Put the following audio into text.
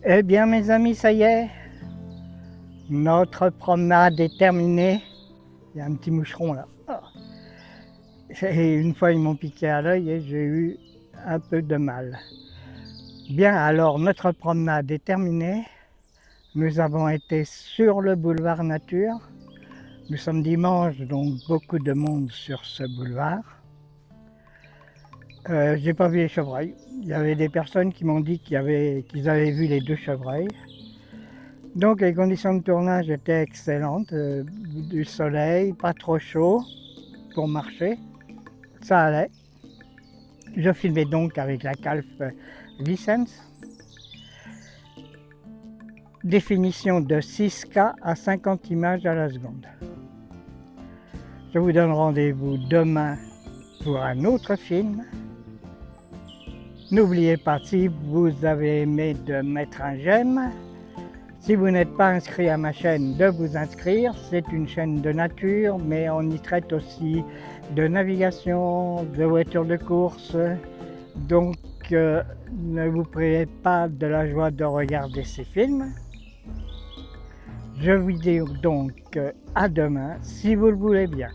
Eh bien mes amis, ça y est, notre promenade est terminée. Il y a un petit moucheron là. Et une fois ils m'ont piqué à l'œil et j'ai eu un peu de mal. Bien, alors notre promenade est terminée. Nous avons été sur le boulevard Nature. Nous sommes dimanche, donc beaucoup de monde sur ce boulevard. J'ai pas vu les chevreuils. Il y avait des personnes qui m'ont dit qu'ils avaient vu les 2 chevreuils. Donc les conditions de tournage étaient excellentes, du soleil, pas trop chaud pour marcher, ça allait. Je filmais donc avec la calf Vicens. Définition de 6K à 50 images à la seconde. Je vous donne rendez-vous demain pour un autre film. N'oubliez pas, si vous avez aimé, de mettre un j'aime. Si vous n'êtes pas inscrit à ma chaîne, de vous inscrire. C'est une chaîne de nature, mais on y traite aussi de navigation, de voitures de course. Donc ne vous privez pas de la joie de regarder ces films. Je vous dis donc à demain, si vous le voulez bien.